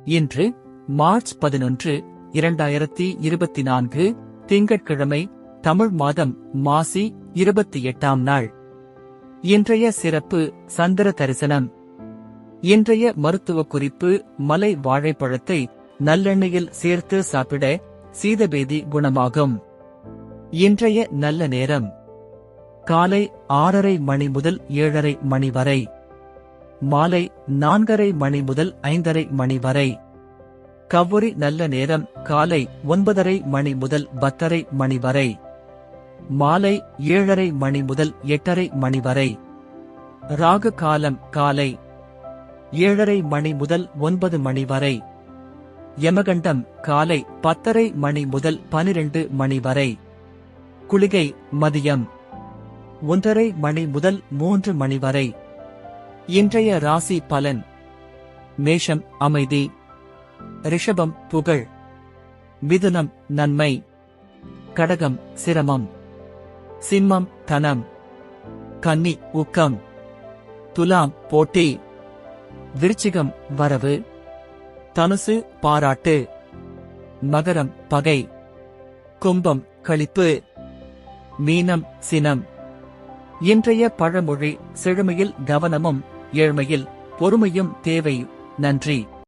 இன்று மார்ச் 11, 2024 திங்கட்கிழமை, தமிழ் மாதம் மாசி 28ஆம் நாள். இன்றைய சிறப்பு சந்திர தரிசனம். இன்றைய மருத்துவ குறிப்பு: மலை வாழைப்பழத்தை நல்லெண்ணெயில் சேர்த்து சாப்பிட சீதபேதி குணமாகும். இன்றைய நல்ல நேரம் காலை 6:30 மணி முதல் 7:30 மணி வரை, மாலை 4:30 மணி முதல் 5:30 மணி வரை. கவ்வுரி நல்ல நேரம் காலை 9:30 மணி முதல் 10:30 மணி வரை, மாலை 7:30 மணி முதல் 8:30 மணி வரை. ராகு காலம் காலை 7:30 மணி முதல் 9 மணி வரை. யமகண்டம் காலை 10:30 மணி முதல் 12 மணி வரை. குளிகை மதியம் 1:30 மணி முதல் 3 மணி வரை. இன்றைய ராசி பலன்: மேஷம் அமைதி, ரிஷபம் புகழ், மிதுனம் நன்மை, கடகம் சிரமம், சிம்மம் தனம், கன்னி ஊக்கம், துலாம் போட்டி, விருச்சிகம் வரவு, தனுசு பாராட்டு, மகரம் பகை, கும்பம் களிப்பு, மீனம் சினம். இன்றைய பழமொழி: செழுமையில் கவனமும் ஏழ்மையில் பொறுமையும் தேவை. நன்றி.